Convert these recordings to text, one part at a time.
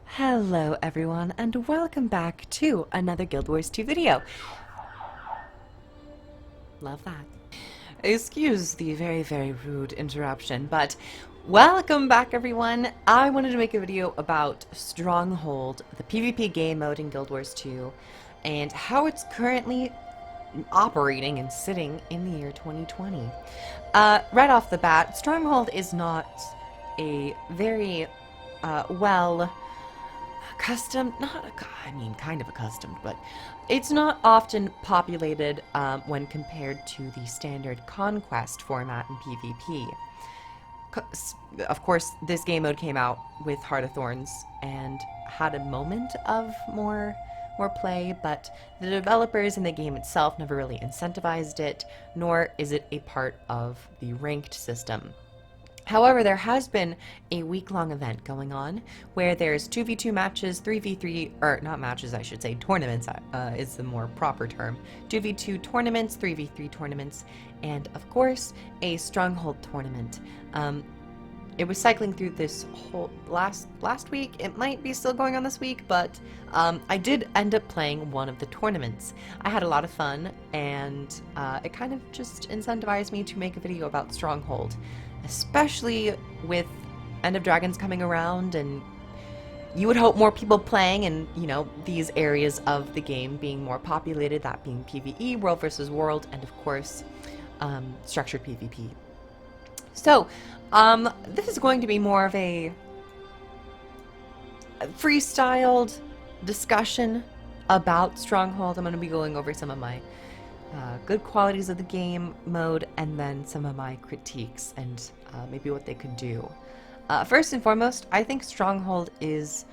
Hello everyone, and welcome back to another Guild Wars 2 video. Love that. Excuse the very rude interruption, but welcome back everyone. I wanted to make a video about Stronghold, the PvP game mode in Guild Wars 2, and how it's currently operating and sitting in the year 2020. Right off the bat, Stronghold is not a very well accustomed, kind of accustomed, but it's not often populated when compared to the standard conquest format in PvP. Of course, this game mode came out with Heart of Thorns and had a moment of more play, but the developers in the game itself never really incentivized it, nor is it a part of the ranked system. However, there has been a week-long event going on where there's 2v2 matches, 3v3, or not matches, I should say, tournaments is the more proper term. 2v2 tournaments, 3v3 tournaments, and of course, a Stronghold tournament. It was cycling through this whole last week. It might be still going on this week, but I did end up playing one of the tournaments. I had a lot of fun, and it kind of just incentivized me to make a video about Stronghold. Especially with End of Dragons coming around, and you would hope more people playing, and you know, these areas of the game being more populated, that being PvE, world versus world, and of course structured PvP. So this is going to be more of a freestyled discussion about Stronghold. I'm going to be going over some of my good qualities of the game mode, and then some of my critiques and maybe what they could do. First and foremost, I think Stronghold is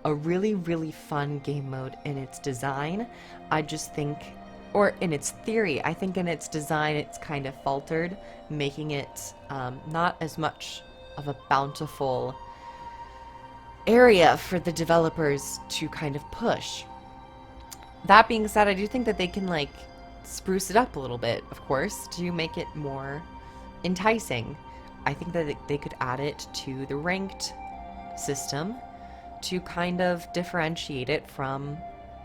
a really fun game mode in its design. I just think, or in its theory, I think in its design it's kind of faltered, making it not as much of a bountiful area for the developers to kind of push. That being said, I do think that they can like spruce it up a little bit, of course, to make it more enticing. I think that they could add it to the ranked system to kind of differentiate it from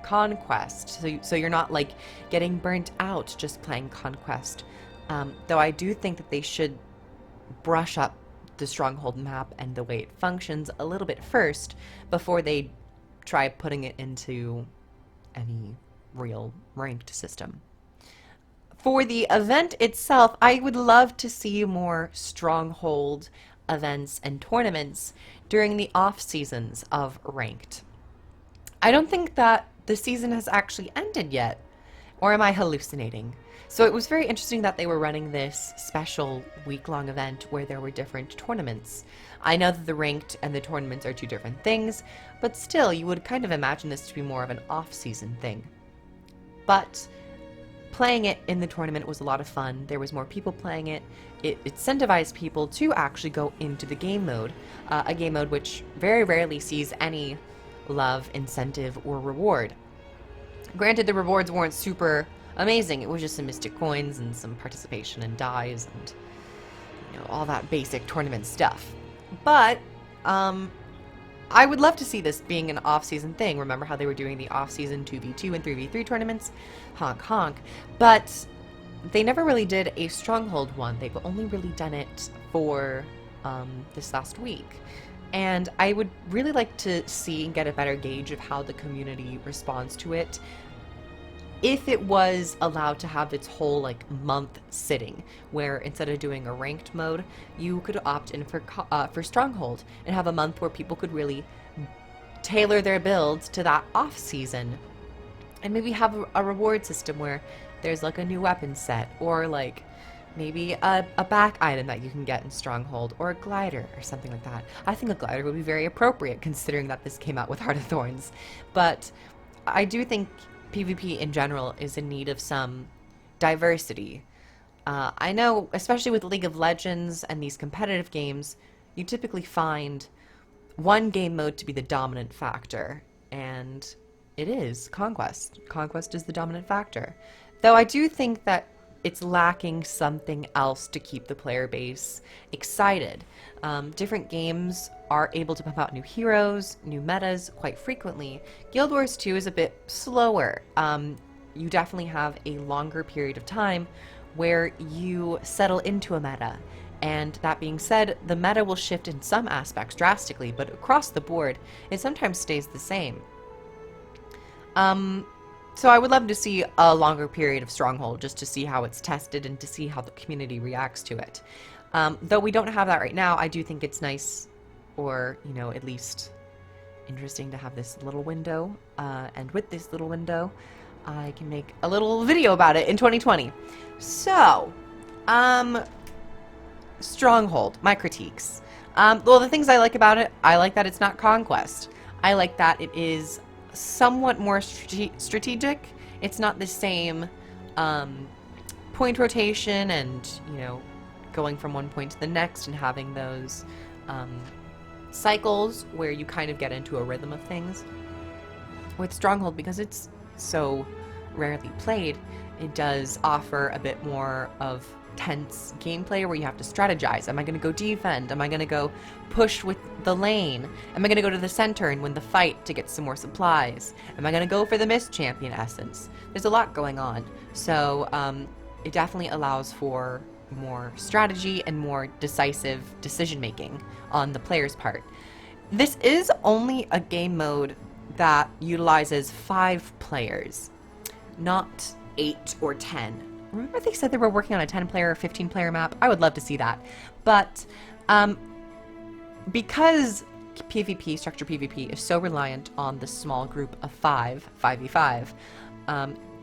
Conquest, so you're not like getting burnt out just playing Conquest. Though I do think that they should brush up the Stronghold map and the way it functions a little bit first before they try putting it into any real ranked system. For the event itself, I would love to see more Stronghold events and tournaments during the off seasons of ranked. I don't think that the season has actually ended yet, or am I hallucinating? So it was very interesting that they were running this special week-long event where there were different tournaments. I know that the ranked and the tournaments are two different things, but still, you would kind of imagine this to be more of an off-season thing. But playing it in the tournament was a lot of fun. There was more people playing it. It incentivized people to actually go into the game mode, a game mode which very rarely sees any love, incentive, or reward. Granted, the rewards weren't super amazing. It was just some mystic coins and some participation in dies and, you know, all that basic tournament stuff. But I would love to see this being an off-season thing. Remember how they were doing the off-season 2v2 and 3v3 tournaments? Honk honk. But they never really did a Stronghold one. They've only really done it for this last week. And I would really like to see and get a better gauge of how the community responds to it if it was allowed to have its whole like month sitting, where instead of doing a ranked mode, you could opt in for Stronghold and have a month where people could really tailor their builds to that off season, and maybe have a reward system where there's like a new weapon set, or like maybe a back item that you can get in Stronghold, or a glider or something like that. I think a glider would be very appropriate considering that this came out with Heart of Thorns, but I do think PvP in general is in need of some diversity. I know, especially with League of Legends and these competitive games, you typically find one game mode to be the dominant factor, and it is Conquest. Conquest is the dominant factor. Though I do think that it's lacking something else to keep the player base excited. Different games are able to pump out new heroes, new metas quite frequently. Guild Wars 2 is a bit slower. You definitely have a longer period of time where you settle into a meta. And that being said, the meta will shift in some aspects drastically, but across the board, it sometimes stays the same. So I would love to see a longer period of Stronghold just to see how it's tested and to see how the community reacts to it. Though we don't have that right now, I do think it's nice, or, you know, at least interesting to have this little window. And with this little window, I can make a little video about it in 2020. So, Stronghold, my critiques. Well, the things I like about it, I like that it's not Conquest. I like that it is somewhat more strategic. It's not the same point rotation and, you know, going from one point to the next and having those cycles where you kind of get into a rhythm of things. With Stronghold, because it's so rarely played, it does offer a bit more of tense gameplay where you have to strategize. Am I going to go defend? Am I going to go push with the lane? Am I going to go to the center and win the fight to get some more supplies? Am I going to go for the Mist Champion essence? There's a lot going on. So it definitely allows for more strategy and more decisive decision making on the player's part. This is only a game mode that utilizes 5 players, not 8 or 10. Remember they said they were working on a 10-player or 15-player map? I would love to see that. But because PvP, structured PvP, is so reliant on the small group of 5v5,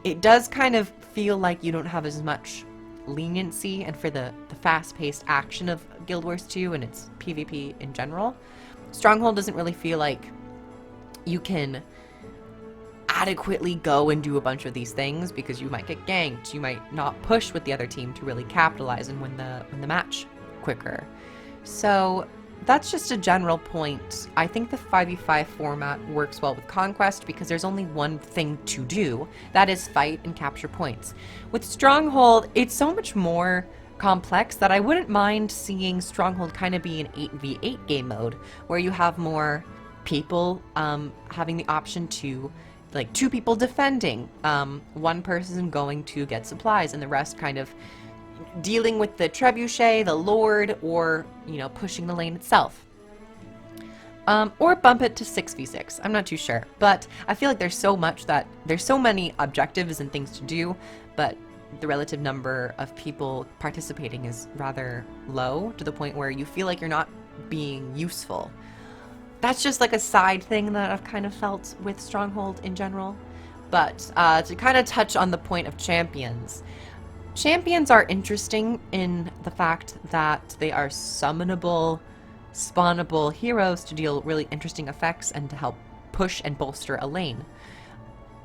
it does kind of feel like you don't have as much leniency and for the fast-paced action of Guild Wars 2 and its PvP in general. Stronghold doesn't really feel like you can adequately go and do a bunch of these things because you might get ganked, you might not push with the other team to really capitalize and win the match quicker. So that's just a general point. I think the 5v5 format works well with Conquest because there's only one thing to do, that is fight and capture points. With Stronghold, it's so much more complex that I wouldn't mind seeing Stronghold kind of be an 8v8 game mode where you have more people having the option to, like, 2 people defending, 1 person going to get supplies and the rest kind of dealing with the trebuchet, the lord, or, you know, pushing the lane itself. Or bump it to 6v6. I'm not too sure, but I feel like there's so many objectives and things to do, but the relative number of people participating is rather low to the point where you feel like you're not being useful. That's just like a side thing that I've kind of felt with Stronghold in general. But to kind of touch on the point of champions. Champions are interesting in the fact that they are summonable, spawnable heroes to deal really interesting effects and to help push and bolster a lane.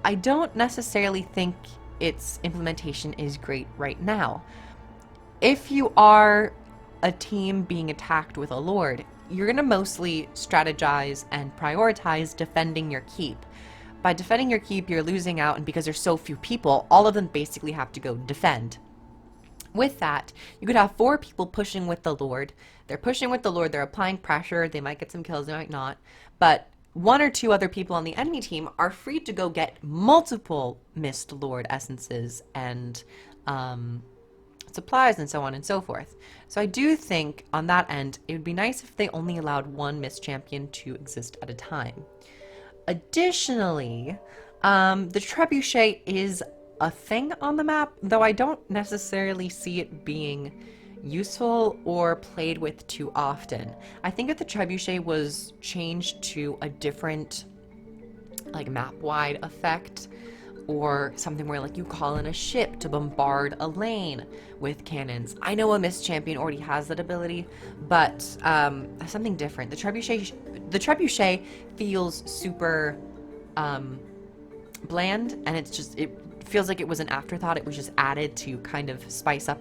I don't necessarily think its implementation is great right now. If you are a team being attacked with a lord, you're going to mostly strategize and prioritize defending your keep. By defending your keep, you're losing out, and because there's so few people, all of them basically have to go defend. With that, you could have 4 people pushing with the lord. They're pushing with the lord, they're applying pressure, they might get some kills, they might not, but 1 or 2 other people on the enemy team are free to go get multiple Mist Lord essences and supplies and so on and so forth. So I do think on that end, it would be nice if they only allowed 1 Mist Champion to exist at a time. Additionally, the trebuchet is a thing on the map, though I don't necessarily see it being useful or played with too often. I think if the trebuchet was changed to a different, like, map-wide effect, or something where, like, you call in a ship to bombard a lane with cannons. I know a Mist Champion already has that ability, but something different. The trebuchet feels super bland, and it feels like it was an afterthought. It was just added to kind of spice up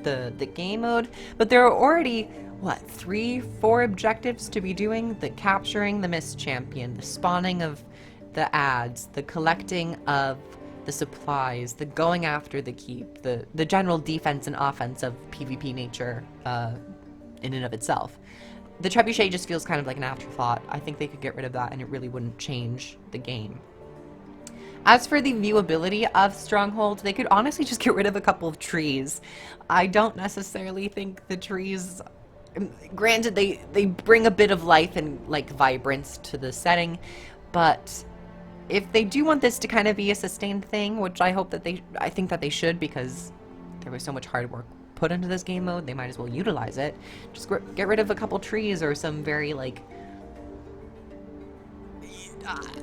the game mode. But there are already, what, 3-4 objectives to be doing? The capturing the Mist Champion, the spawning of the ads, the collecting of the supplies, the going after the keep, the general defense and offense of PvP nature in and of itself. The trebuchet just feels kind of like an afterthought. I think they could get rid of that and it really wouldn't change the game. As for the viewability of Stronghold, they could honestly just get rid of a couple of trees. I don't necessarily think the trees, granted they bring a bit of life and like vibrance to the setting, but if they do want this to kind of be a sustained thing, which I think that they should, because there was so much hard work put into this game mode, they might as well utilize it. Just get rid of a couple trees or some very like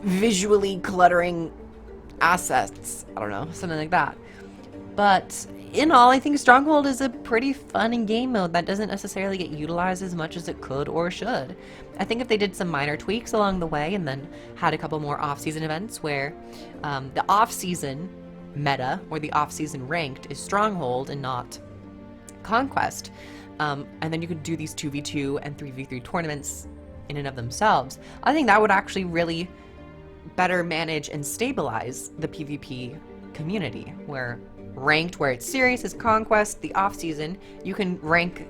visually cluttering assets. I don't know, something like that. But in all, I think Stronghold is a pretty fun game mode that doesn't necessarily get utilized as much as it could or should. I think if they did some minor tweaks along the way and then had a couple more off-season events where the off-season meta or the off-season ranked is Stronghold and not Conquest, and then you could do these 2v2 and 3v3 tournaments in and of themselves, I think that would actually really better manage and stabilize the PvP community, where ranked, where it's serious, is Conquest. The off-season, you can rank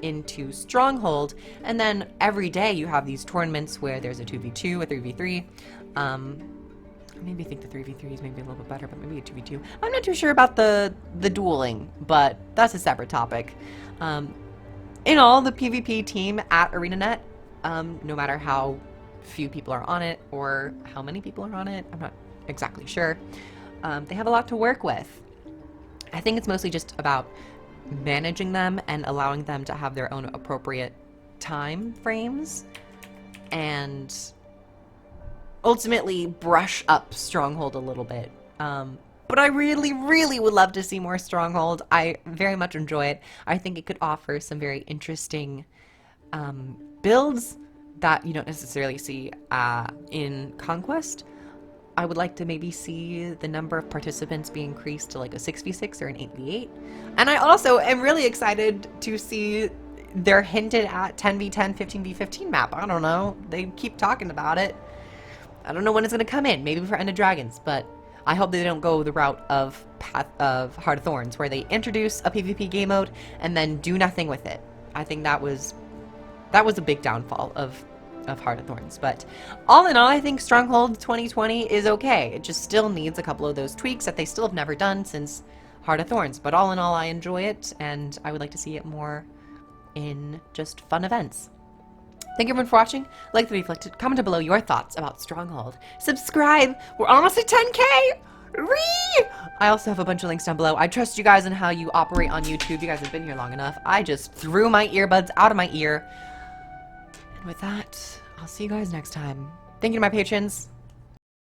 into Stronghold, and then every day you have these tournaments where there's a 2v2, a 3v3. Maybe think the 3v3 is maybe a little bit better, but maybe a 2v2. I'm not too sure about the dueling, but that's a separate topic. In all, the PvP team at ArenaNet, no matter how few people are on it or how many people are on it, I'm not exactly sure. They have a lot to work with. I think it's mostly just about managing them and allowing them to have their own appropriate time frames and ultimately brush up Stronghold a little bit. But I really, really would love to see more Stronghold. I very much enjoy it. I think it could offer some very interesting builds that you don't necessarily see in Conquest. I would like to maybe see the number of participants be increased to like a 6v6 or an 8v8. And I also am really excited to see they're hinted at 10v10, 15v15 map. I don't know. They keep talking about it. I don't know when it's going to come in. Maybe for End of Dragons, but I hope they don't go the route of Heart of Thorns, where they introduce a PvP game mode and then do nothing with it. I think that was a big downfall of Heart of Thorns. But all in all, I think Stronghold 2020 is okay. It just still needs a couple of those tweaks that they still have never done since Heart of Thorns. But all in all, I enjoy it, and I would like to see it more in just fun events. Thank you everyone for watching. Like the video, comment below your thoughts about Stronghold. Subscribe! We're almost at 10K! Whee! I also have a bunch of links down below. I trust you guys in how you operate on YouTube. You guys have been here long enough. I just threw my earbuds out of my ear. And with that, I'll see you guys next time. Thank you to my patrons.